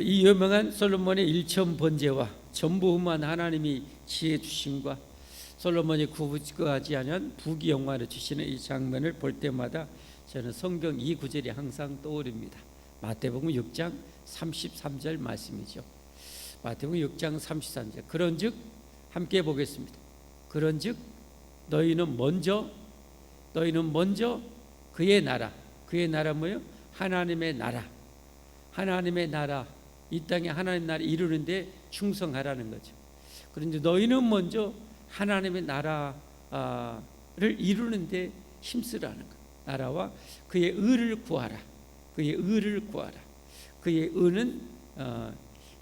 이 유명한 솔로몬의 일천 번제와 전부후무한 하나님이 지혜 주심과 솔로몬이 구하지 않은 부귀 영화를 주시는 이 장면을 볼 때마다 저는 성경 이 구절이 항상 떠오릅니다. 마태복음 6장 33절 말씀이죠. 마태복음 6장 33절. 그런즉 함께 보겠습니다. 그런즉 너희는 먼저 그의 나라 뭐예요? 하나님의 나라, 이 땅에 하나님 나라 이루는데 충성하라는 거죠. 그런데 너희는 먼저 하나님의 나라를 이루는데 힘쓰라는 것. 나라와 그의 의를 구하라. 그의 의는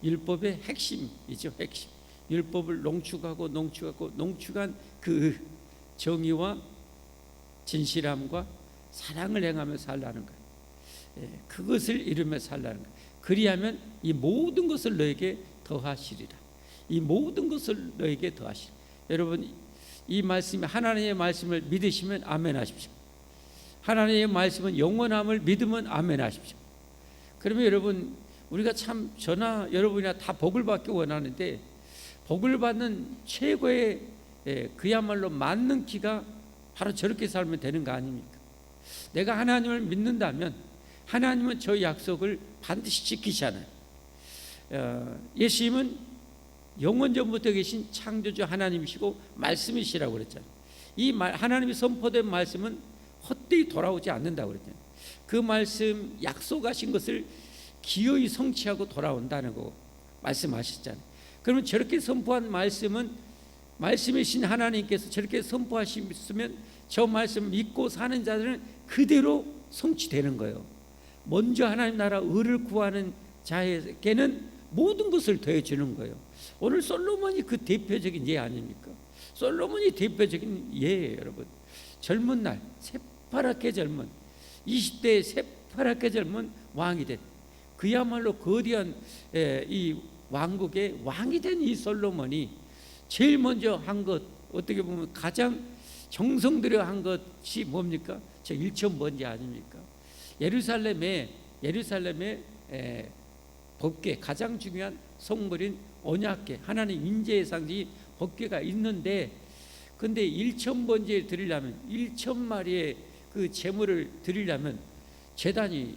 율법의 핵심이죠. 핵심. 율법을 농축한 그 정의와 진실함과 사랑을 행하며 살라는 거예요. 그것을 이루며 살라는 거예요. 그리하면 이 모든 것을 너에게 더하시리라. 이 모든 것을 너에게 더하시리라. 여러분, 이 말씀이 하나님의 말씀을 믿으시면 아멘 하십시오. 하나님의 말씀은 영원함을 믿으면 아멘 하십시오. 그러면 여러분, 우리가 참 저나 여러분이나 다 복을 받기 원하는데 복을 받는 최고의 그야말로 맞는 키가 바로 저렇게 살면 되는 거 아닙니까? 내가 하나님을 믿는다면 하나님은 저 약속을 반드시 지키잖아요. 예수님은 영원전부터 계신 창조주 하나님이시고 말씀이시라고 그랬잖아요. 이 하나님이 선포된 말씀은 헛되이 돌아오지 않는다고 그랬잖아요. 그 말씀 약속하신 것을 기어이 성취하고 돌아온다는 거 말씀하셨잖아요. 그러면 저렇게 선포한 말씀은 말씀이신 하나님께서 저렇게 선포하셨으면 저 말씀 믿고 사는 자들은 그대로 성취되는 거예요. 먼저 하나님 나라 의를 구하는 자에게는 모든 것을 더해주는 거예요. 오늘 솔로몬이 그 대표적인 예 아닙니까? 솔로몬이 대표적인 예예요. 여러분, 젊은 날 새파랗게 젊은 20대에 새파랗게 젊은 왕이 된, 그야말로 거대한 이 왕국의 왕이 된 이 솔로몬이 제일 먼저 한 것, 어떻게 보면 가장 정성 들여 한 것이 뭡니까? 저 일천번제 아닙니까? 예루살렘에 법궤, 가장 중요한 성물인 언약궤, 하나님 인재의 상징이 법궤가 있는데, 근데 일천번제를 드리려면 1,000마리의 그 제물을 드리려면 제단이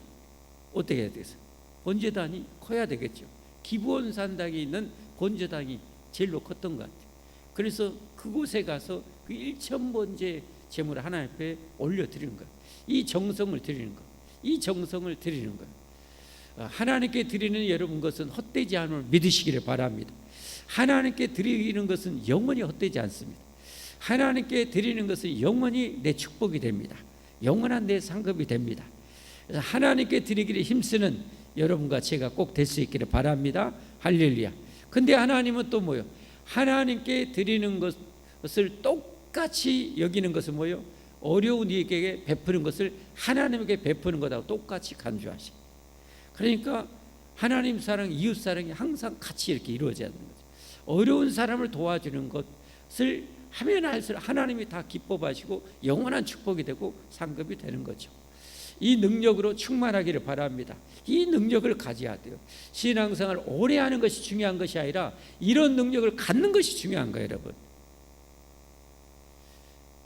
어떻게 해야 되겠어요? 번제단이 커야 되겠죠. 기브온 산당에 있는 번제단이 제일로 컸던 것 같아요. 그래서 그곳에 가서 그 1,000번제 제물을 하나님 앞에 올려드리는 거예요. 이 정성을 드리는 거예요. 하나님께 드리는 여러분 것은 헛되지 않음을 믿으시기를 바랍니다. 하나님께 드리는 것은 영원히 헛되지 않습니다. 하나님께 드리는 것은 영원히 내 축복이 됩니다. 영원한 내 상급이 됩니다. 그래서 하나님께 드리기를 힘쓰는 여러분과 제가 꼭 될 수 있기를 바랍니다. 할렐루야. 근데 하나님은 또 뭐요? 하나님께 드리는 것을 똑같이 여기는 것은 뭐요? 어려운 이에게 베푸는 것을 하나님에게 베푸는 것하고 똑같이 간주하시. 그러니까 하나님 사랑, 이웃 사랑이 항상 같이 이렇게 이루어져야 되는 거죠. 어려운 사람을 도와주는 것을 하면 할수록 하나님이 다 기뻐 하시고 영원한 축복이 되고 상급이 되는 거죠. 이 능력으로 충만하기를 바랍니다. 이 능력을 가져야 돼요. 신앙생활을 오래 하는 것이 중요한 것이 아니라 이런 능력을 갖는 것이 중요한 거예요. 여러분,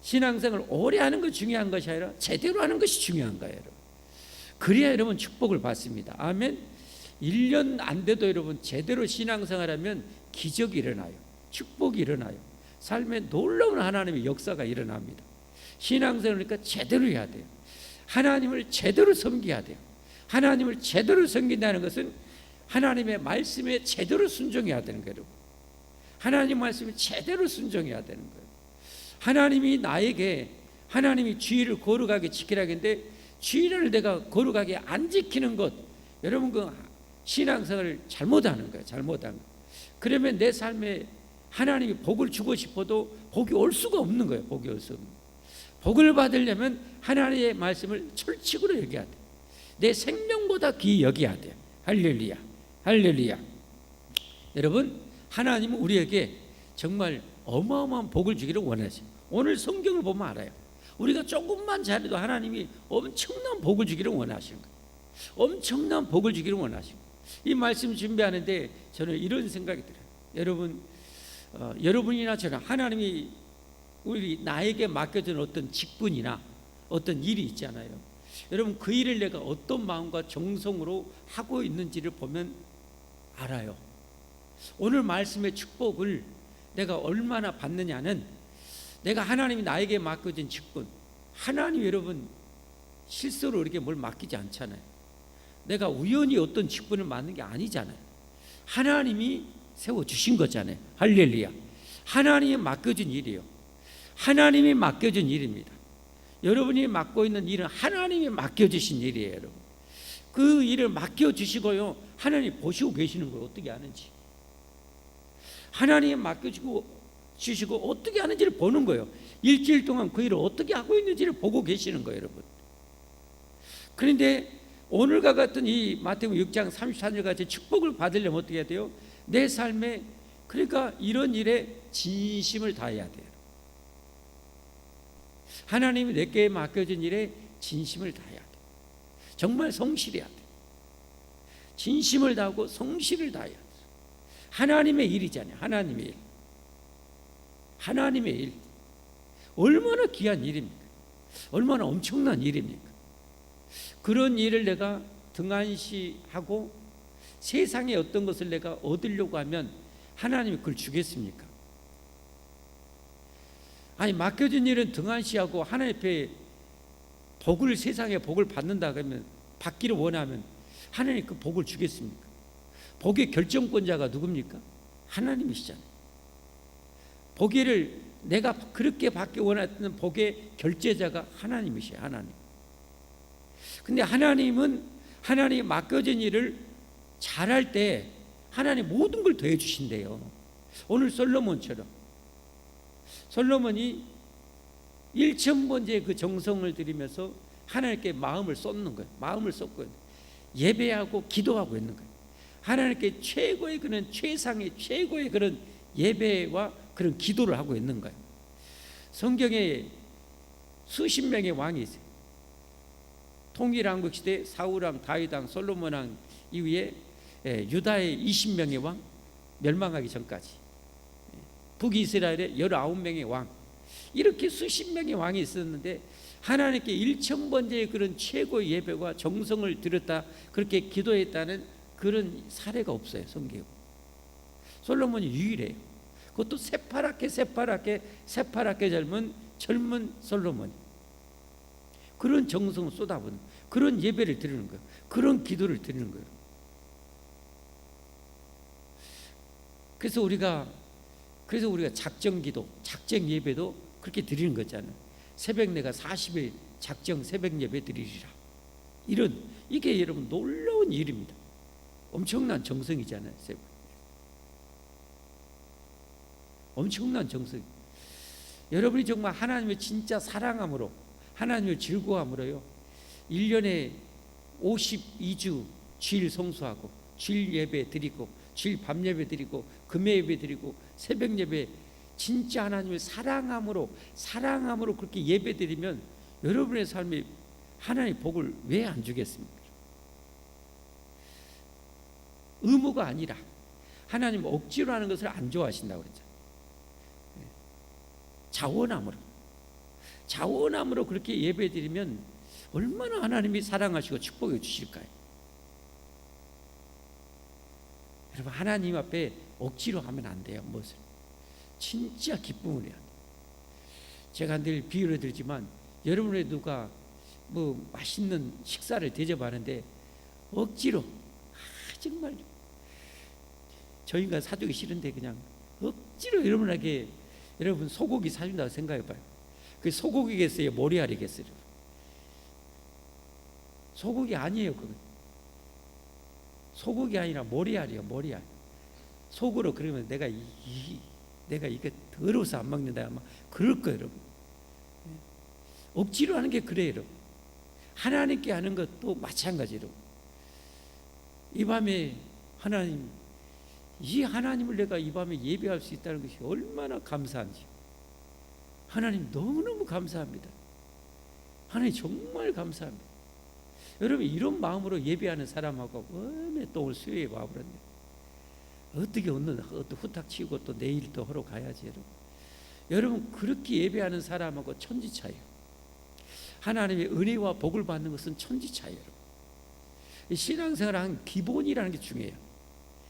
신앙생활을 오래 하는 것이 중요한 것이 아니라 제대로 하는 것이 중요한 거예요. 여러분, 그래야 여러분 축복을 받습니다. 아멘. 1년 안 돼도 여러분 제대로 신앙생활하면 기적이 일어나요. 축복이 일어나요. 삶에 놀라운 하나님의 역사가 일어납니다. 신앙생활이니까 제대로 해야 돼요. 하나님을 제대로 섬겨야 돼요. 하나님을 제대로 섬긴다는 것은 하나님의 말씀에 제대로 순종해야 되는 거예요. 하나님 말씀에 제대로 순종해야 되는 거예요. 하나님이 나에게 하나님이 주의를 거룩하게 지키라고 했는데 주의를 내가 거룩하게 안 지키는 것, 여러분 그 신앙생활을 잘못하는 거예요. 잘못한 거. 그러면 내 삶에 하나님이 복을 주고 싶어도 복이 올 수가 없는 거예요. 복이 올 수 없는 거예요. 복을 받으려면 하나님의 말씀을 철칙으로 여겨야 돼. 내 생명보다 귀히 여겨야 돼. 할렐루야, 할렐루야. 여러분, 하나님은 우리에게 정말 어마어마한 복을 주기를 원하세요. 오늘 성경을 보면 알아요. 우리가 조금만 잘해도 하나님이 엄청난 복을 주기를 원하시는 거예요. 엄청난 복을 주기를 원하시는 거예요. 이 말씀 준비하는데 저는 이런 생각이 들어요. 여러분, 여러분이나 저는 하나님이 나에게 맡겨준 어떤 직분이나 어떤 일이 있잖아요. 여러분, 그 일을 내가 어떤 마음과 정성으로 하고 있는지를 보면 알아요. 오늘 말씀의 축복을 내가 얼마나 받느냐는, 내가 하나님이 나에게 맡겨진 직분, 하나님 여러분 실수로 이렇게 뭘 맡기지 않잖아요. 내가 우연히 어떤 직분을 맡는 게 아니잖아요. 하나님이 세워주신 거잖아요. 할렐루야. 하나님이 맡겨준 일이에요. 하나님이 맡겨준 일입니다. 여러분이 맡고 있는 일은 하나님이 맡겨주신 일이에요. 여러분, 그 일을 맡겨주시고요, 하나님이 보시고 계시는 거예요. 어떻게 하는지. 하나님이 맡겨주시고 어떻게 하는지를 보는 거예요. 일주일 동안 그 일을 어떻게 하고 있는지를 보고 계시는 거예요, 여러분. 그런데 오늘과 같은 이 마태복음 6장 34절 같이 축복을 받으려면 어떻게 해야 돼요? 내 삶에, 그러니까 이런 일에 진심을 다해야 돼요. 하나님이 내게 맡겨진 일에 진심을 다해야 돼요. 정말 성실해야 돼요. 진심을 다하고 성실을 다해야 돼요. 하나님의 일이잖아요. 하나님의 일. 하나님의 일. 얼마나 귀한 일입니까? 얼마나 엄청난 일입니까? 그런 일을 내가 등한시하고 세상에 어떤 것을 내가 얻으려고 하면 하나님이 그걸 주겠습니까? 아니, 맡겨진 일은 등한시하고 하나님 앞에 복을, 세상에 복을 받는다 그러면, 받기를 원하면 하나님 그 복을 주겠습니까? 복의 결정권자가 누굽니까? 하나님이시잖아요. 복을 내가 그렇게 받기 원하는 복의 결제자가 하나님이시에요. 하나님. 근데 하나님은 하나님이 맡겨진 일을 잘할 때 하나님 모든 걸 더해 주신대요. 오늘 솔로몬처럼 솔로몬이 1000번째 그 정성을 들이면서 하나님께 마음을 쏟는 거예요. 마음을 쏟고 예배하고 기도하고 있는 거예요. 하나님께 최고의 그런 최상의 최고의 그런 예배와 그런 기도를 하고 있는 거예요. 성경에 수십 명의 왕이 있어요. 통일왕국 시대 사울왕, 다윗왕, 솔로몬왕 이후에 유다의 20명의 왕, 멸망하기 전까지 북이스라엘의 19명의 왕, 이렇게 수십 명의 왕이 있었는데 하나님께 1000번째의 그런 최고의 예배와 정성을 드렸다, 그렇게 기도했다는 그런 사례가 없어요. 성경. 솔로몬이 유일해요. 그것도 새파랗게 젊은 솔로몬이 그런 정성을 쏟아부는, 그런 예배를 드리는 거예요. 그런 기도를 드리는 거예요. 그래서 우리가 작정 기도, 작정 예배도 그렇게 드리는 거잖아요. 새벽 내가 40일 작정 새벽 예배 드리리라. 이게 여러분 놀라운 일입니다. 엄청난 정성이잖아요. 엄청난 정성. 여러분이 정말 하나님을 진짜 사랑함으로, 하나님을 즐거워함으로요, 1년에 52주 주일 성수하고 주일 예배 드리고 주일 밤 예배 드리고 금요 예배 드리고 새벽 예배, 진짜 하나님을 사랑함으로 그렇게 예배 드리면 여러분의 삶에 하나님 복을 왜 안 주겠습니까? 의무가 아니라 하나님 억지로 하는 것을 안 좋아하신다고 그랬잖아요. 자원함으로 그렇게 예배 드리면 얼마나 하나님이 사랑하시고 축복해 주실까요? 여러분, 하나님 앞에 억지로 하면 안 돼요. 무엇을 진짜 기쁨을 해야 돼요. 제가 늘 비유를 들지만, 여러분의 누가 뭐 맛있는 식사를 대접하는데 억지로, 정말 저 인간 사주기 싫은데 그냥 억지로 여러분에게 여러분 소고기 사준다고 생각해봐요. 그 소고기겠어요? 모리알이겠어요? 소고기 아니에요. 그건 소고기 아니라 모리알이에요. 모리알. 속으로 그러면 내가 이게 더러워서 안 먹는다 아마 그럴 거예요. 여러분, 억지로 하는 게 그래요. 여러분, 하나님께 하는 것도 마찬가지로 이 밤에 이 하나님을 내가 이 밤에 예배할 수 있다는 것이 얼마나 감사한지, 하나님 너무너무 감사합니다. 하나님 정말 감사합니다. 여러분 이런 마음으로 예배하는 사람하고 어느 또 오늘 수요일에 와버렸네. 어떻게 오늘 후딱 치고 또 내일 또 하러 가야지. 여러분 그렇게 예배하는 사람하고 천지 차이요. 하나님의 은혜와 복을 받는 것은 천지 차이요. 신앙생활을 한 기본이라는 게 중요해요.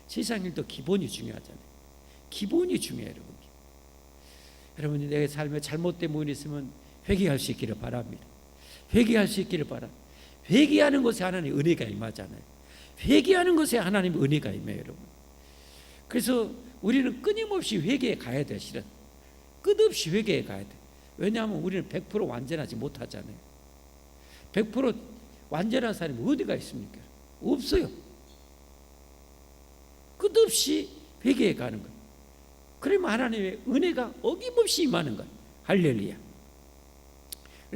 세상 일도 기본이 중요하잖아요. 기본이 중요해요. 여러분이 내 삶에 잘못된 부분이 있으면 회개할 수 있기를 바랍니다. 회개할 수 있기를 바랍니다. 회개하는 것에 하나님의 은혜가 임하잖아요. 회개하는 것에 하나님의 은혜가 임해요, 여러분. 그래서 우리는 끊임없이 회개에 가야 돼요, 실은. 끝없이 회개에 가야 돼. 왜냐하면 우리는 100% 완전하지 못하잖아요. 100% 완전한 사람이 어디가 있습니까? 없어요. 끝없이 회개에 가는 거예요. 그러면 하나님의 은혜가 어김없이 임하는 거예요. 할렐루야.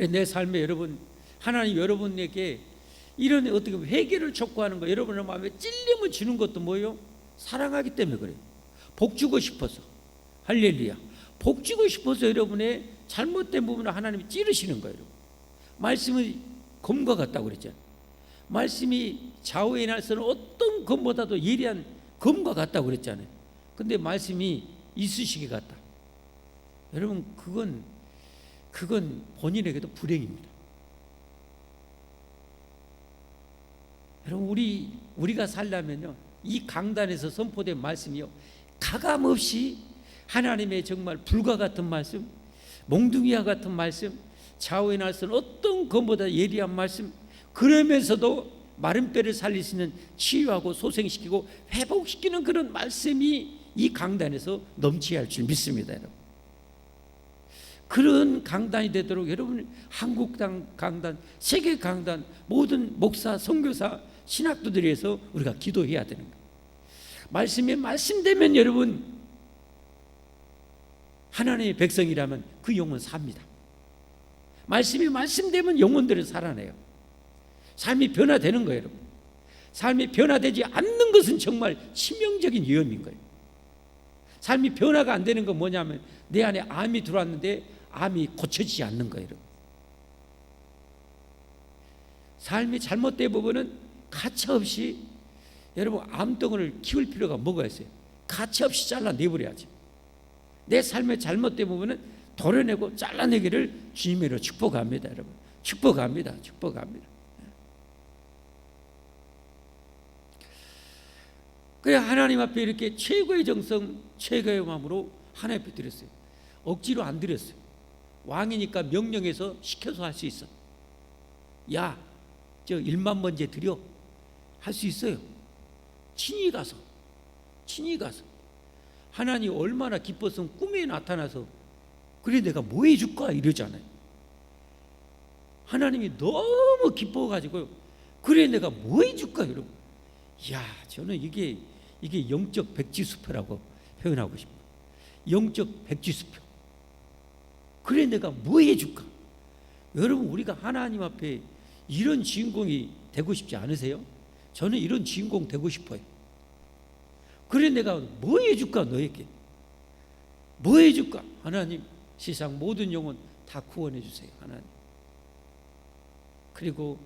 내 삶에 여러분, 하나님 여러분에게 이런 어떻게 회개를 촉구하는 거, 여러분의 마음에 찔림을 주는 것도 뭐예요? 사랑하기 때문에 그래요. 복 주고 싶어서. 할렐루야. 복 주고 싶어서 여러분의 잘못된 부분을 하나님이 찌르시는 거예요. 말씀이 검과 같다고 그랬잖아요. 말씀이 좌우의 날서는 어떤 검보다도 예리한 검과 같다고 그랬잖아요. 근데 말씀이 이쑤시개 같다. 여러분 그건 본인에게도 불행입니다. 여러분 우리가 살려면요, 이 강단에서 선포된 말씀이요, 가감없이 하나님의 정말 불과 같은 말씀, 몽둥이와 같은 말씀, 좌우의 날선 어떤 것보다 예리한 말씀, 그러면서도 마른 뼈를 살릴 수 있는 치유하고 소생시키고 회복시키는 그런 말씀이 이 강단에서 넘쳐야 할 줄 믿습니다, 여러분. 그런 강단이 되도록 여러분, 한국 강단, 세계 강단, 모든 목사, 선교사, 신학도들에 의해서 우리가 기도해야 되는 거예요. 말씀이 말씀되면 여러분, 하나님의 백성이라면 그 영혼 삽니다. 말씀이 말씀되면 영혼들은 살아내요. 삶이 변화되는 거예요, 여러분. 삶이 변화되지 않는 것은 정말 치명적인 위험인 거예요. 삶이 변화가 안 되는 건 뭐냐면 내 안에 암이 들어왔는데 암이 고쳐지지 않는 거예요, 여러분. 삶이 잘못된 부분은 가차없이 여러분 암덩어리를 키울 필요가 뭐가 있어요? 가차없이 잘라내버려야지. 내 삶의 잘못된 부분은 도려내고 잘라내기를 주님으로 축복합니다, 여러분. 축복합니다. 그래 하나님 앞에 이렇게 최고의 정성, 최고의 마음으로 하나님 앞에 드렸어요. 억지로 안 드렸어요. 왕이니까 명령해서 시켜서 할 수 있어. 야, 저 1만 번째 드려. 할 수 있어요. 친히 가서. 하나님 얼마나 기뻤으면 꿈에 나타나서 그래 내가 뭐 해줄까 이러잖아요. 하나님이 너무 기뻐가지고 그래 내가 뭐 해줄까 여러분. 이야, 저는 이게 영적 백지수표라고 표현하고 싶어요. 영적 백지수표. 그래 내가 뭐 해줄까. 여러분 우리가 하나님 앞에 이런 주인공이 되고 싶지 않으세요? 저는 이런 주인공 되고 싶어요. 그래 내가 뭐 해줄까 너에게. 뭐 해줄까. 하나님 세상 모든 영혼 다 구원해 주세요, 하나님. 그리고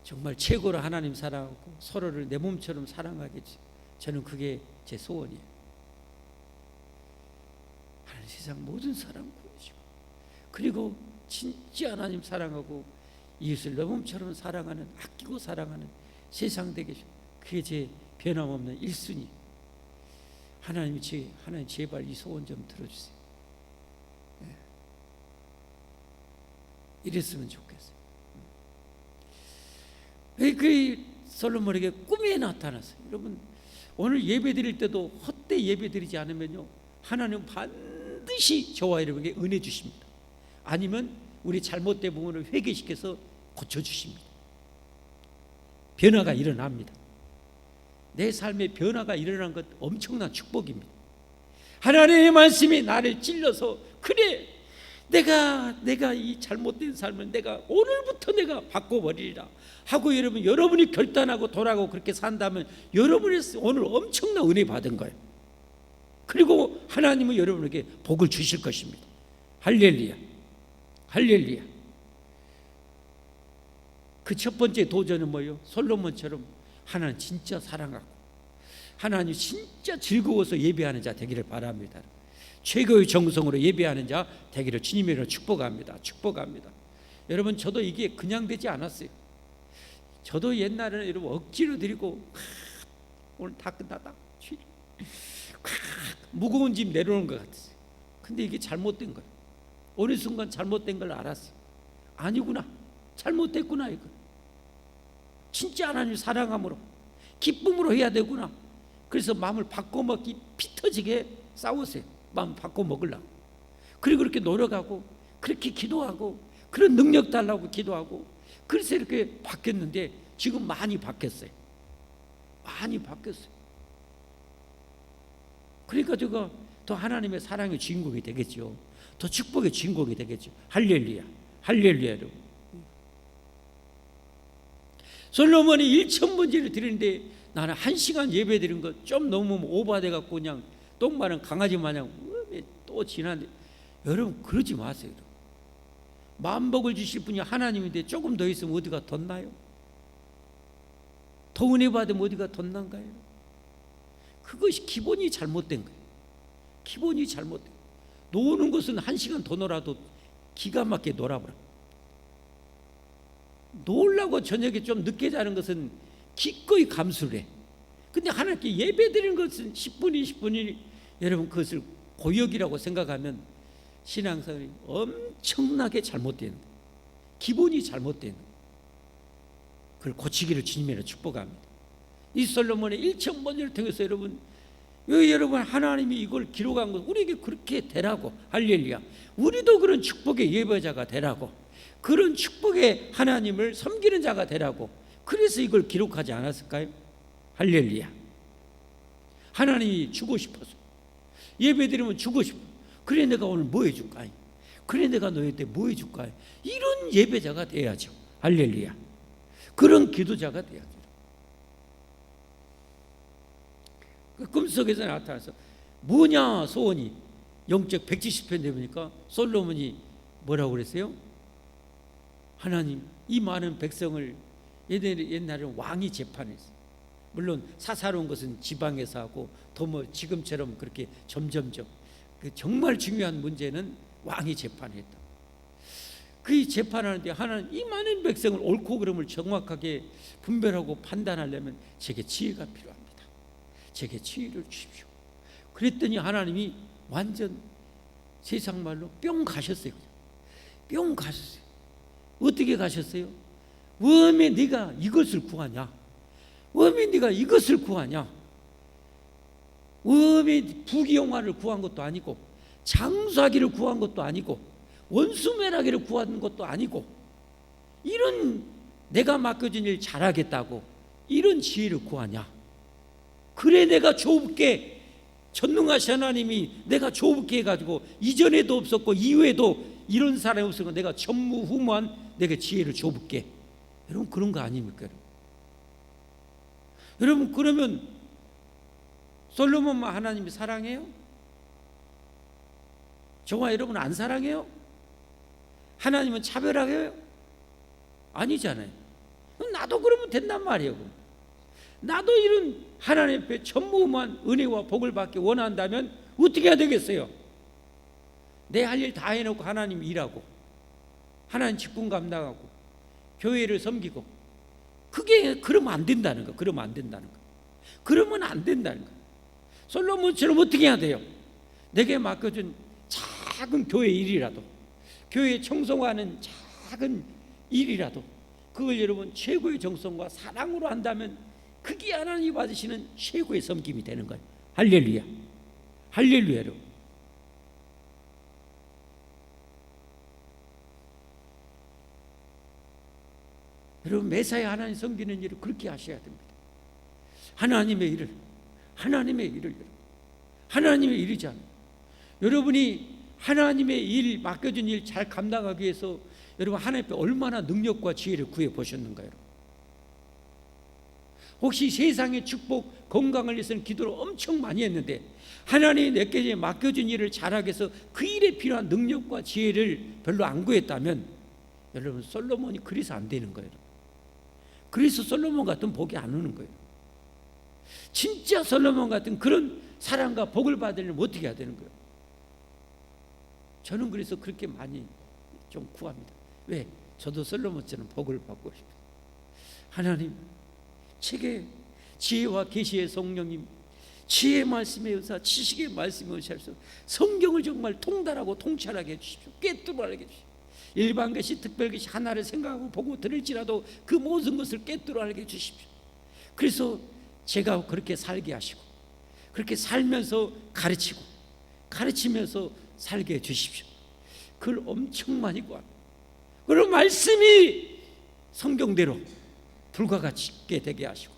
정말 최고로 하나님 사랑하고 서로를 내 몸처럼 사랑하겠지. 저는 그게 제 소원이에요. 하나님 세상 모든 사람 구해주고 그리고 진짜 하나님 사랑하고 이웃을 내 몸처럼 사랑하는, 아끼고 사랑하는 세상 되게, 그게 제 변함없는 1순위. 하나님 제발 이 소원 좀 들어주세요. 이랬으면 좋겠어요. 그 솔로몬에게 꿈에 나타났어요. 여러분 오늘 예배 드릴 때도 헛되이 예배 드리지 않으면요, 하나님 반드시 저와 여러분에게 은혜 주십니다. 아니면 우리 잘못된 부분을 회개시켜서 고쳐주십니다. 변화가 일어납니다. 내 삶에 변화가 일어난 것 엄청난 축복입니다. 하나님의 말씀이 나를 찔러서 그래 내가 이 잘못된 삶을 내가 오늘부터 내가 바꿔버리리라 하고 여러분이 결단하고 돌아가고 그렇게 산다면 여러분이 오늘 엄청난 은혜 받은 거예요. 그리고 하나님은 여러분에게 복을 주실 것입니다. 할렐루야. 그 첫 번째 도전은 뭐예요? 솔로몬처럼 하나님 진짜 사랑하고 하나님 진짜 즐거워서 예배하는 자 되기를 바랍니다. 최고의 정성으로 예배하는 자 되기를 주님으로 축복합니다. 축복합니다. 여러분, 저도 이게 그냥 되지 않았어요. 저도 옛날에는 여러분 억지로 드리고 오늘 다 끝나다 무거운 짐 내려오는 것 같았어요. 근데 이게 잘못된 거예요. 어느 순간 잘못된 걸 알았어요. 아니구나, 잘못됐구나. 이거 진짜 하나님 사랑함으로 기쁨으로 해야 되구나. 그래서 마음을 바꿔먹기 피 터지게 싸웠어요. 마음 바꿔먹으려고. 그리고 그렇게 노력하고 그렇게 기도하고 그런 능력 달라고 기도하고 그래서 이렇게 바뀌었는데 지금 많이 바뀌었어요. 많이 바뀌었어요. 그러니까 제가 더 하나님의 사랑의 주인공이 되겠죠. 더 축복의 주인공이 되겠죠. 할렐루야, 할렐루야. 여러분, 솔로몬이 1,000번제를 드리는데 나는 1시간 예배 드린 거 좀 너무 오버돼 갖고 그냥 똥 마른 강아지 마냥 또 지나는데, 여러분 그러지 마세요. 만복을 주실 분이 하나님인데 조금 더 있으면 어디가 덧나요? 더 은혜 받으면 어디가 덧난가요? 그것이 기본이 잘못된 거예요. 기본이 잘못된 거예요. 노는 것은 1시간 더 놀아도 기가 막히게 놀아버려. 놀라고 저녁에 좀 늦게 자는 것은 기꺼이 감수를 해. 근데 하나님께 예배 드리는 것은 10분이 10분이 여러분 그것을 고역이라고 생각하면 신앙생활이 엄청나게 잘못된 거예요. 기본이 잘못된 거예요. 그걸 고치기를 주님으로 축복합니다. 이 솔로몬의 1,000번제를 통해서 여러분, 왜 여러분 하나님이 이걸 기록한 것, 우리에게 그렇게 되라고. 할렐루야. 우리도 그런 축복의 예배자가 되라고, 그런 축복의 하나님을 섬기는 자가 되라고, 그래서 이걸 기록하지 않았을까요? 할렐루야. 하나님이 주고 싶어서 예배 드리면 주고 싶어. 그래 내가 오늘 뭐 해줄까? 그래 내가 너희한테 뭐 해줄까? 이런 예배자가 돼야죠. 할렐루야. 그런 기도자가 돼야죠. 그 꿈속에서 나타나서 뭐냐 소원이 영적 170편 되니까 솔로몬이 뭐라고 그랬어요? 하나님, 이 많은 백성을 옛날에는 왕이 재판했어요. 물론 사사로운 것은 지방에서 하고 더 뭐 지금처럼 그렇게 점점점 정말 중요한 문제는 왕이 재판했다. 그 재판하는데 하나님, 이 많은 백성을 옳고 그름을 정확하게 분별하고 판단하려면 제게 지혜가 필요합니다. 제게 지혜를 주십시오. 그랬더니 하나님이 완전 세상 말로 뿅 가셨어요. 뿅 가셨어요. 어떻게 가셨어요? 왜 네가 이것을 구하냐? 왜 네가 이것을 구하냐? 왜 부귀영화를 구한 것도 아니고 장수하기를 구한 것도 아니고 원수매라기를 구한 것도 아니고 이런 내가 맡겨진 일 잘하겠다고 이런 지혜를 구하냐? 그래 내가 좁게, 전능하신 하나님이 내가 좁게 해가지고 이전에도 없었고 이후에도 이런 사람이 없었고 내가 전무후무한 내게 지혜를 좁게. 여러분 그런 거 아닙니까? 여러분 그러면 솔로몬만 하나님이 사랑해요? 저와 여러분 안 사랑해요? 하나님은 차별하게요? 아니잖아요. 나도 그러면 된단 말이에요. 나도 이런 하나님 앞에 전무후무한 은혜와 복을 받기 원한다면 어떻게 해야 되겠어요? 내 할 일 다 해놓고 하나님 일하고 하나님 직분 감당하고 교회를 섬기고, 그게 그러면 안 된다는 거. 그러면 안 된다는 거. 그러면 안 된다는 거. 솔로몬처럼 어떻게 해야 돼요? 내게 맡겨준 작은 교회 일이라도, 교회 청소하는 작은 일이라도 그걸 여러분 최고의 정성과 사랑으로 한다면 그게 하나님이 받으시는 최고의 섬김이 되는 거예요. 할렐루야. 할렐루야. 여러분, 여러분 매사에 하나님 섬기는 일을 그렇게 하셔야 됩니다. 하나님의 일을, 하나님의 일을, 하나님의 일이잖아요. 여러분이 하나님의 일, 맡겨진 일 잘 감당하기 위해서 여러분 하나님 앞에 얼마나 능력과 지혜를 구해 보셨는가요? 혹시 세상의 축복, 건강을 위해서는 기도를 엄청 많이 했는데 하나님이 내게 맡겨진 일을 잘하기 위해서 그 일에 필요한 능력과 지혜를 별로 안 구했다면 여러분 솔로몬이 그래서 안 되는 거예요. 그래서 솔로몬 같은 복이 안 오는 거예요. 진짜 솔로몬 같은 그런 사랑과 복을 받으려면 어떻게 해야 되는 거예요? 저는 그래서 그렇게 많이 좀 구합니다. 왜? 저도 솔로몬처럼 복을 받고 싶어요. 하나님, 책에 지혜와 계시의 성령님, 지혜의 말씀의 의사, 지식의 말씀의 의사로서 성경을 정말 통달하고 통찰하게 해주십시오. 꿰뚫어하게 해주십시오. 일반 것이 특별 것이 하나를 생각하고 보고 들을지라도 그 모든 것을 꿰뚫어하게 해주십시오. 그래서 제가 그렇게 살게 하시고 그렇게 살면서 가르치고 가르치면서 살게 해주십시오. 그걸 엄청 많이 구합니다. 그리고 말씀이 성경대로 불과 같이 되게 하시고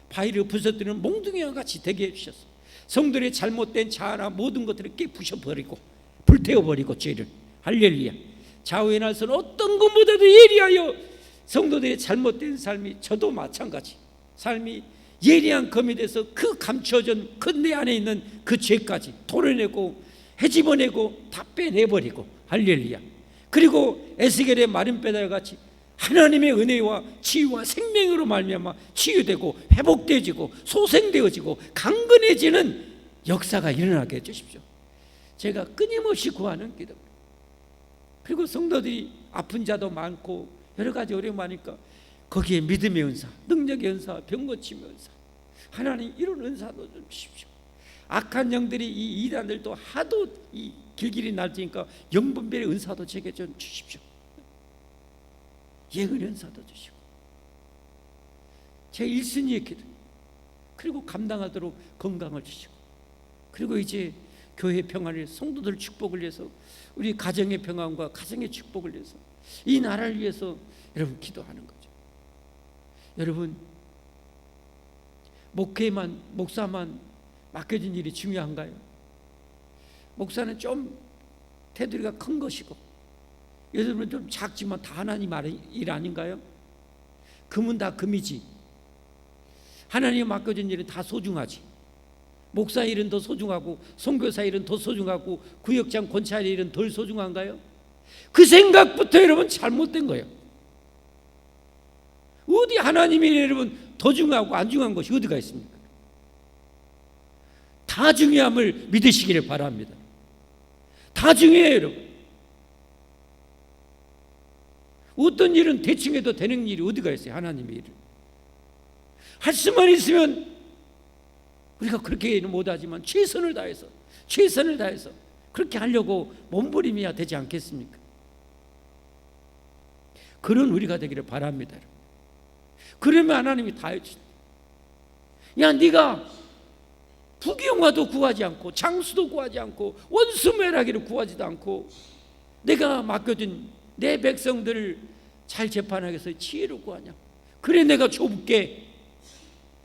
바위를 부서뜨리는 몽둥이와 같이 되게 해주셔서 성도들의 잘못된 자아나 모든 것들을 깨부셔버리고 불태워버리고 죄를, 할렐루야. 좌우의 날선 어떤 것보다도 예리하여 성도들의 잘못된 삶이, 저도 마찬가지, 삶이 예리한 검이 돼서 그 감춰진 그 내 안에 있는 그 죄까지 도려내고 헤집어내고 다 빼내버리고, 할렐루야. 그리고 에스겔의 마른 뼈다귀 같이 하나님의 은혜와 치유와 생명으로 말미암아 치유되고 회복되어지고 소생되어지고 강건해지는 역사가 일어나게 해주십시오. 제가 끊임없이 구하는 기도. 그리고 성도들이 아픈 자도 많고 여러 가지 어려움이 많으니까 거기에 믿음의 은사, 능력의 은사, 병 고침의 은사, 하나님 이런 은사도 좀 주십시오. 악한 영들이 이 이단들도 하도 이 길길이 날뛰니까 영분별의 은사도 제게 좀 주십시오. 예언의 은사도 주시고 제 일순위의 기도, 그리고 감당하도록 건강을 주시고, 그리고 이제 교회 평안을, 성도들 축복을 위해서, 우리 가정의 평안과 가정의 축복을 위해서, 이 나라를 위해서 여러분 기도하는 거죠. 여러분, 목회만, 목사만 맡겨진 일이 중요한가요? 목사는 좀 테두리가 큰 것이고 여러분은 좀 작지만 다 하나님 일 아닌가요? 금은 다 금이지. 하나님이 맡겨진 일은 다 소중하지. 목사 일은 더 소중하고 선교사 일은 더 소중하고 구역장 권찰 일은 덜 소중한가요? 그 생각부터 여러분 잘못된 거예요. 어디 하나님이 여러분 더 중요하고 안 중요한 것이 어디가 있습니까? 다 중요함을 믿으시기를 바랍니다. 다 중요해요, 여러분. 어떤 일은 대충 해도 되는 일이 어디가 있어요? 하나님의 일을 할 수만 있으면 우리가 그렇게는 못하지만 최선을 다해서 그렇게 하려고 몸부림해야 되지 않겠습니까? 그런 우리가 되기를 바랍니다. 그러면 하나님이 다 해주신다. 야, 네가 부귀영화도 구하지 않고 장수도 구하지 않고 원수매라기를 구하지도 않고 내가 맡겨준 내 백성들을 잘 재판하기 위해서 지혜를 구하냐? 그래 내가 줘볼게.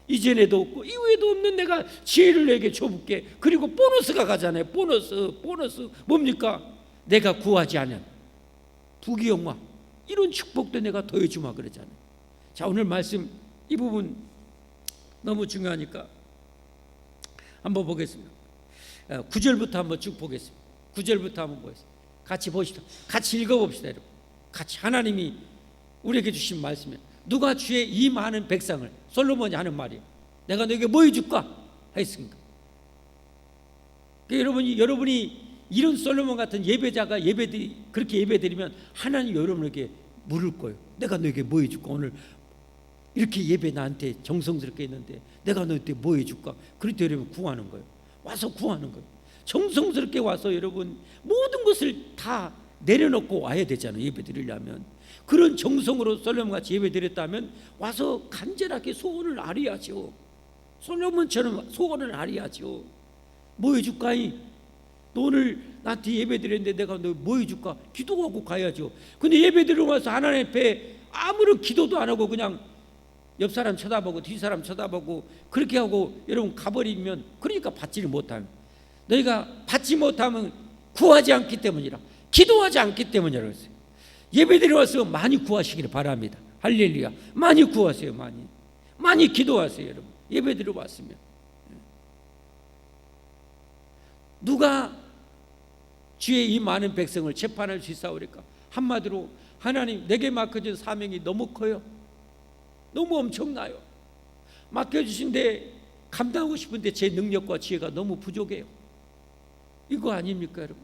이전에도 없고 이후에도 없는 내가 지혜를 내게 줘볼게. 그리고 보너스가 가잖아요. 보너스 뭡니까? 내가 구하지 않은 부귀영화, 이런 축복도 내가 더해주마 그러잖아요. 자, 오늘 말씀 이 부분 너무 중요하니까 한번 보겠습니다. 9절부터 한번 쭉 보겠습니다. 9절부터 한번 보겠습니다. 같이 보시다. 같이 읽어봅시다, 여러분. 같이 하나님이 우리에게 주신 말씀이에요. 누가 주의 이 많은 백성을, 솔로몬이 하는 말이에요. 내가 너에게 뭐 해줄까? 했습니까? 그러니까 여러분이 이런 솔로몬 같은 예배자가 그렇게 예배드리면 하나님 여러분에게 물을 거예요. 내가 너에게 뭐 해줄까? 오늘 이렇게 예배 나한테 정성스럽게 했는데 내가 너한테 뭐 해줄까? 그럴 때 여러분 구하는 거예요. 와서 구하는 거예요. 정성스럽게 와서 여러분 모든 것을 다 내려놓고 와야 되잖아요. 예배 드리려면. 그런 정성으로 솔로몬같이 예배 드렸다면 와서 간절하게 소원을 아뢰야죠. 솔로몬처럼 소원을 아뢰야죠. 뭐 해줄까이? 너 오늘 나한테 예배 드렸는데 내가 너 뭐 해줄까? 기도하고 가야죠. 근데 예배 드리러 와서 하나님 앞에 아무런 기도도 안 하고 그냥 옆 사람 쳐다보고 뒤 사람 쳐다보고 그렇게 하고 여러분 가버리면, 그러니까 받지를 못하면, 너희가 받지 못하면 구하지 않기 때문이라, 기도하지 않기 때문이라고 했어요. 예배 드리러 와서 많이 구하시기를 바랍니다. 할렐루야. 많이 구하세요. 많이 기도하세요, 여러분. 예배 드리러 왔으면. 누가 주의 이 많은 백성을 재판할 수 있사오리까? 한마디로 하나님 내게 맡겨진 사명이 너무 커요. 너무 엄청나요. 맡겨주신데 감당하고 싶은데 제 능력과 지혜가 너무 부족해요. 이거 아닙니까 여러분?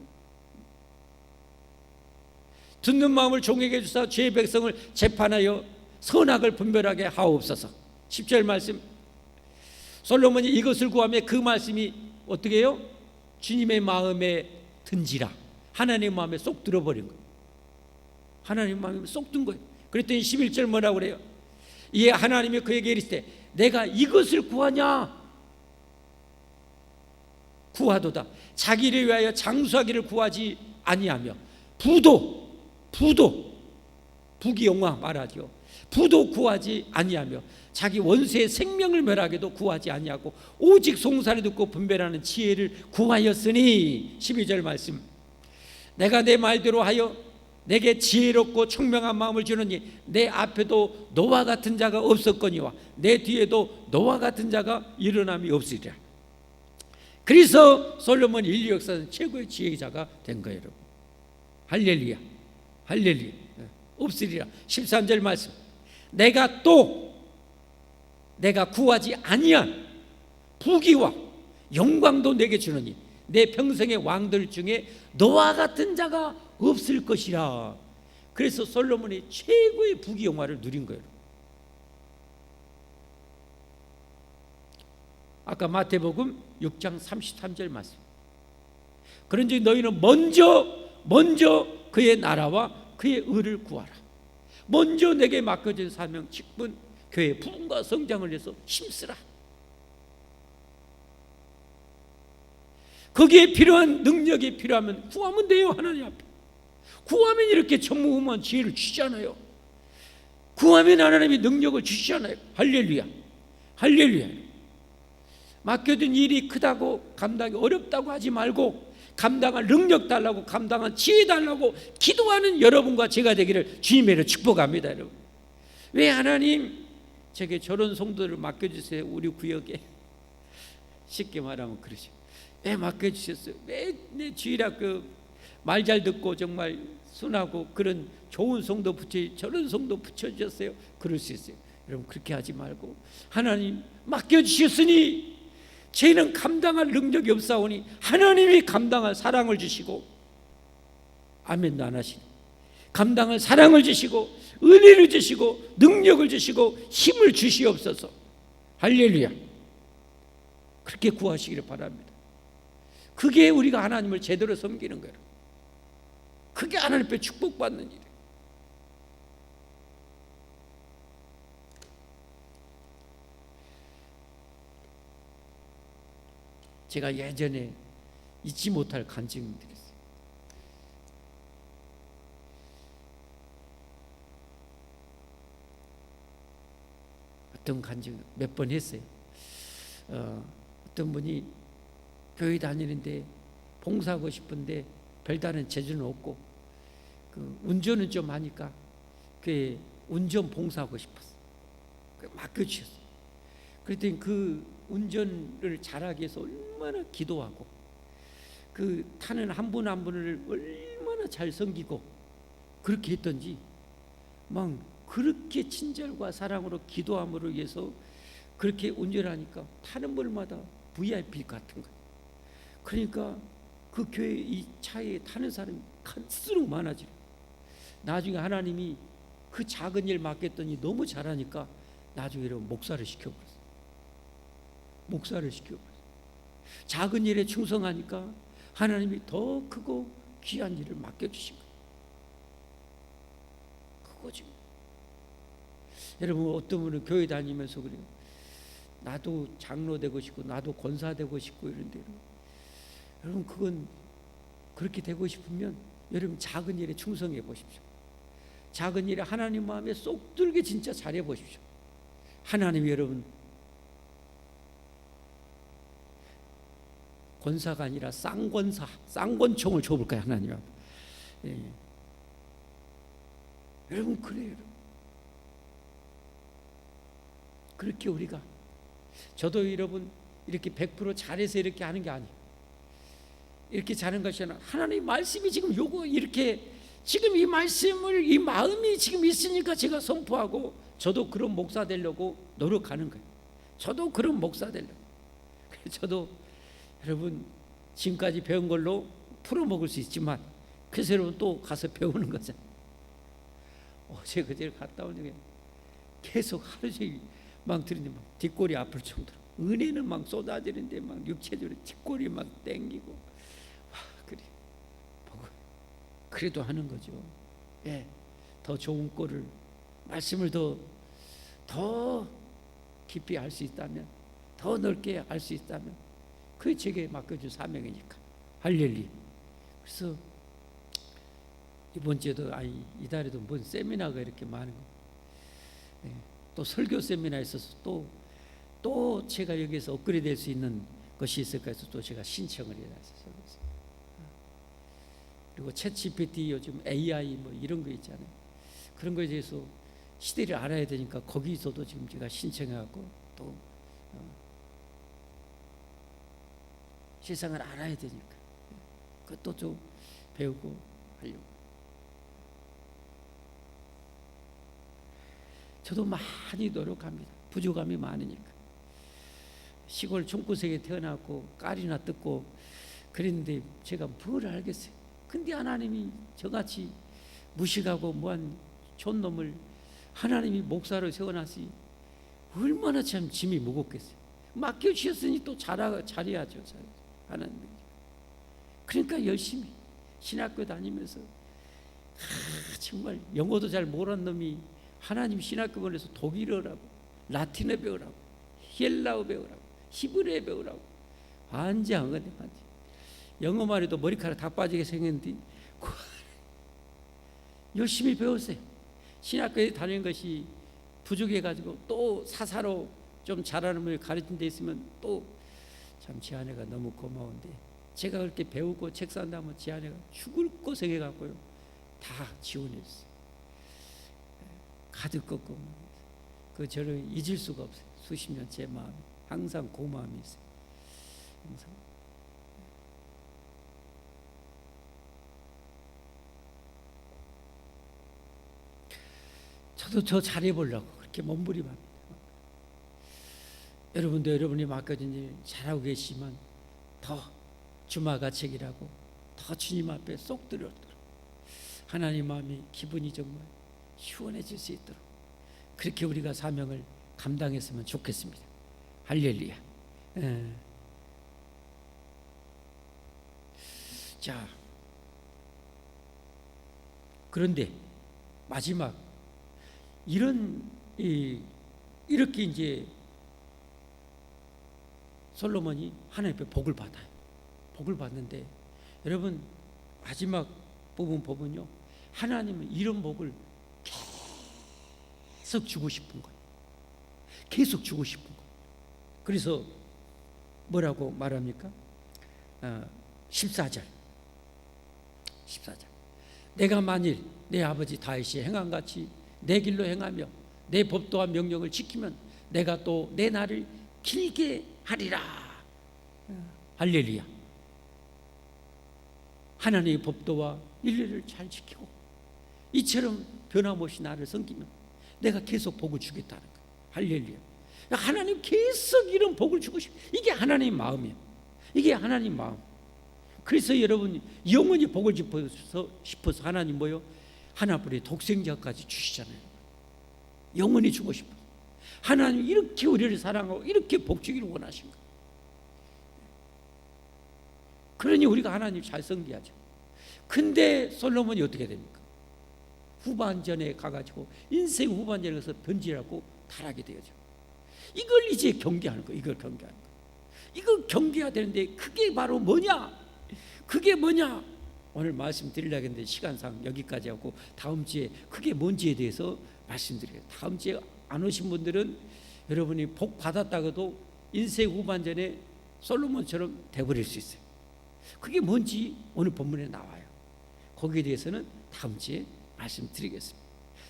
듣는 마음을 종에게 주사 죄의 백성을 재판하여 선악을 분별하게 하옵소서. 10절 말씀, 솔로몬이 이것을 구하며 그 말씀이 어떻게 해요? 주님의 마음에 든지라. 하나님의 마음에 쏙 들어버린 거예요. 하나님의 마음에 쏙 든 거예요. 그랬더니 11절 뭐라고 그래요? 이에 하나님이 그에게 이르시되 내가 이것을 구하냐? 구하도다. 자기를 위하여 장수하기를 구하지 아니하며 부귀 영화 말하죠. 부도 구하지 아니하며 자기 원수의 생명을 멸하게도 구하지 아니하고 오직 송사를 듣고 분별하는 지혜를 구하였으니 12절 말씀, 내가 내 말대로 하여 내게 지혜롭고 총명한 마음을 주느니 내 앞에도 너와 같은 자가 없었거니와 내 뒤에도 너와 같은 자가 일어남이 없으리라. 그래서 솔로몬 인류 역사는 최고의 지혜자가 된 거예요. 여러분. 할렐루야, 할렐루야. 없으리라. 13절 말씀, 내가 구하지 아니한 부귀와 영광도 내게 주느니 내 평생의 왕들 중에 너와 같은 자가 없을 것이라. 그래서 솔로몬이 최고의 부귀 영화를 누린 거예요. 아까 마태복음 6장 33절 말씀, 그런즉 너희는 먼저 그의 나라와 그의 의를 구하라. 먼저 내게 맡겨진 사명 직분 교회의 부흥과 성장을 위해서 힘쓰라. 거기에 필요한 능력이 필요하면 구하면 돼요. 하나님 앞에 구하면 이렇게 전무후무한 지혜를 주시잖아요. 구하면 하나님이 능력을 주시잖아요. 할렐루야, 할렐루야. 맡겨진 일이 크다고 감당이 어렵다고 하지 말고 감당할 능력 달라고, 감당할 지혜 달라고 기도하는 여러분과 제가 되기를 주님으로 축복합니다. 여러분, 왜 하나님 제게 저런 성도를 맡겨주세요. 우리 구역에 쉽게 말하면 그러죠. 왜 맡겨주셨어요? 왜 내 주일학교 말 잘 듣고 정말 순하고 그런 좋은 성도 저런 성도 붙여주셨어요. 그럴 수 있어요. 여러분, 그렇게 하지 말고 하나님 맡겨주셨으니 저희는 감당할 능력이 없사오니 하나님이 감당할 사랑을 주시고, 아멘도 안 하시네. 감당할 사랑을 주시고 은혜를 주시고 능력을 주시고 힘을 주시옵소서. 할렐루야. 그렇게 구하시기를 바랍니다. 그게 우리가 하나님을 제대로 섬기는 거예요. 그게 하나님 앞에 축복받는 일이에요. 제가 예전에 잊지 못할 간증이 있어요. 어떤 간증 몇 번 했어요. 어떤 분이 교회 다니는데 봉사하고 싶은데 별다른 재주는 없고 그 운전은 좀 하니까 그 운전 봉사하고 싶었어요. 맡겨주셨어요. 그랬더니 그 운전을 잘하기 위해서 얼마나 기도하고 그 타는 한 분 한 분을 얼마나 잘 섬기고 그렇게 했던지 막 그렇게 친절과 사랑으로 기도함으로 인해서 그렇게 운전하니까 타는 분마다 VIP 같은 거예요. 그러니까 그 교회 이 차에 타는 사람이 갈수록 많아지고 나중에 하나님이 그 작은 일 맡겼더니 너무 잘하니까 나중에 목사를 시켜버렸어요. 목사를 시켜버렸어요. 작은 일에 충성하니까 하나님이 더 크고 귀한 일을 맡겨주신 거예요. 그거지. 여러분, 어떤 분은 교회 다니면서 그래요. 나도 장로 되고 싶고 나도 권사 되고 싶고 이런데, 여러분 그건 그렇게 되고 싶으면 여러분 작은 일에 충성해 보십시오. 작은 일에 하나님 마음에 쏙 들게 진짜 잘해 보십시오. 하나님이 여러분 권사가 아니라 쌍권사, 쌍권총을 줘볼까요? 하나님 앞에. 예. 여러분 그래요. 여러분. 그렇게 우리가, 저도 여러분 이렇게 100% 잘해서 이렇게 하는 게 아니에요. 이렇게 자는 것이 아니라 하나님 말씀이 지금 요거 이렇게 지금 이 말씀을 이 마음이 지금 있으니까 제가 선포하고 저도 그런 목사 되려고 노력하는 거예요. 저도 그런 목사 되려고. 저도 여러분 지금까지 배운 걸로 풀어먹을 수 있지만 그래서 여러분 또 가서 배우는 거잖아요. 어제 그제 갔다 오는 게 계속 하루 종일 막 들으니 막 뒷골이 아플 정도로 은혜는 막 쏟아지는데 막 육체적으로 뒷골이 막 땡기고 와 그래 보고 그래도 하는 거죠. 예, 더 좋은 꼴을 말씀을 더 깊이 알 수 있다면 더 넓게 알 수 있다면 그게 제게 맡겨준 사명이니까 할렐루야. 그래서 이번 주에도 아니 이달에도 뭔 세미나가 이렇게 많은 거. 예, 또 설교 세미나 있어서 또 제가 여기서 업그레이드 될 수 있는 것이 있을까 해서 또 제가 신청을 해놨어요. 그리고 챗 GPT 요즘 AI 뭐 이런 거 있잖아요. 그런 거에 대해서 시대를 알아야 되니까 거기서도 지금 제가 신청해갖고 또 세상을 알아야 되니까 그것도 좀 배우고 하려고. 저도 많이 노력합니다. 부족함이 많으니까. 시골 총구석에 태어났고 깔이나 뜯고 그랬는데 제가 뭘 알겠어요. 근데 하나님이 저같이 무식하고 뭐한 촌놈을 하나님이 목사로 세워놨으니 얼마나 참 짐이 무겁겠어요. 맡겨주셨으니 또 잘해야죠. 하나님. 그러니까 열심히 신학교 다니면서 정말 영어도 잘 모르는 놈이 하나님 신학교 보내서 독일어라고 라틴어 배우라고 헬라어 배우라고 히브리어 배우라고 완전 안 건데 완전 영어만 해도 머리카락 다 빠지게 생겼는데 열심히 배웠어요. 신학교에 다니는 것이 부족해가지고 또 사사로 좀 잘하는 분을 가르친 데 있으면 또 참 지 아내가 너무 고마운데 제가 그렇게 배우고 책 산다면 지 아내가 죽을 고생해갖고요 다 지원했어요. 가득 걷고 그 저를 잊을 수가 없어요. 수십 년 제 마음에 항상 그 마음이 있어요. 항상. 저도 저 잘해보려고 그렇게 몸부림합니다. 여러분도 여러분이 맡겨진 일 잘하고 계시면 더 주마가책이라고 더 주님 앞에 쏙 들어오도록 하나님 마음이 기분이 정말 시원해질 수 있도록 그렇게 우리가 사명을 감당했으면 좋겠습니다. 할렐루야. 자, 그런데 마지막 이렇게 이제 솔로몬이 하나님의 복을 받아요. 복을 받는데 여러분 마지막 부분 보면요 하나님은 이런 복을 계속 주고 싶은 거예요. 계속 주고 싶은 거예요. 그래서 뭐라고 말합니까? 14절 내가 만일 내 아버지 다윗이 행함같이 내 길로 행하며 내 법도와 명령을 지키면 내가 또 내 날을 길게 하리라. 할렐루야. 하나님의 법도와 일례를 잘 지키고 이처럼 변함없이 나를 섬기면 내가 계속 복을 주겠다는 거예요. 할렐루야. 하나님 계속 이런 복을 주고 싶어요. 이게 하나님의 마음이에요. 이게 하나님 마음. 그래서 여러분 영원히 복을 싶어서 하나님 뭐요? 하나뿐의 독생자까지 주시잖아요. 영원히 주고 싶어요. 하나님 이렇게 우리를 사랑하고 이렇게 복 주기를 원하신 거예요. 그러니 우리가 하나님 잘 섬겨야죠. 근데 솔로몬이 어떻게 됩니까? 후반전에 가가지고 인생 후반전에 가서 변질하고 타락이 되어져. 이걸 이제 경계하는 거예요. 이걸 경계하는 거예요. 이걸 경계해야 되는데 그게 바로 뭐냐? 그게 뭐냐? 오늘 말씀드리려고 했는데 시간상 여기까지 하고 다음 주에 그게 뭔지에 대해서 말씀드려요. 다음 주에 안 오신 분들은 여러분이 복 받았다가도 인생 후반전에 솔로몬처럼 돼버릴 수 있어요. 그게 뭔지 오늘 본문에 나와요. 거기에 대해서는 다음 주에 말씀드리겠습니다.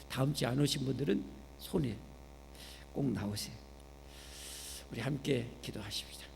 다음 주에 안 오신 분들은 손에 꼭 나오세요. 우리 함께 기도하십시다.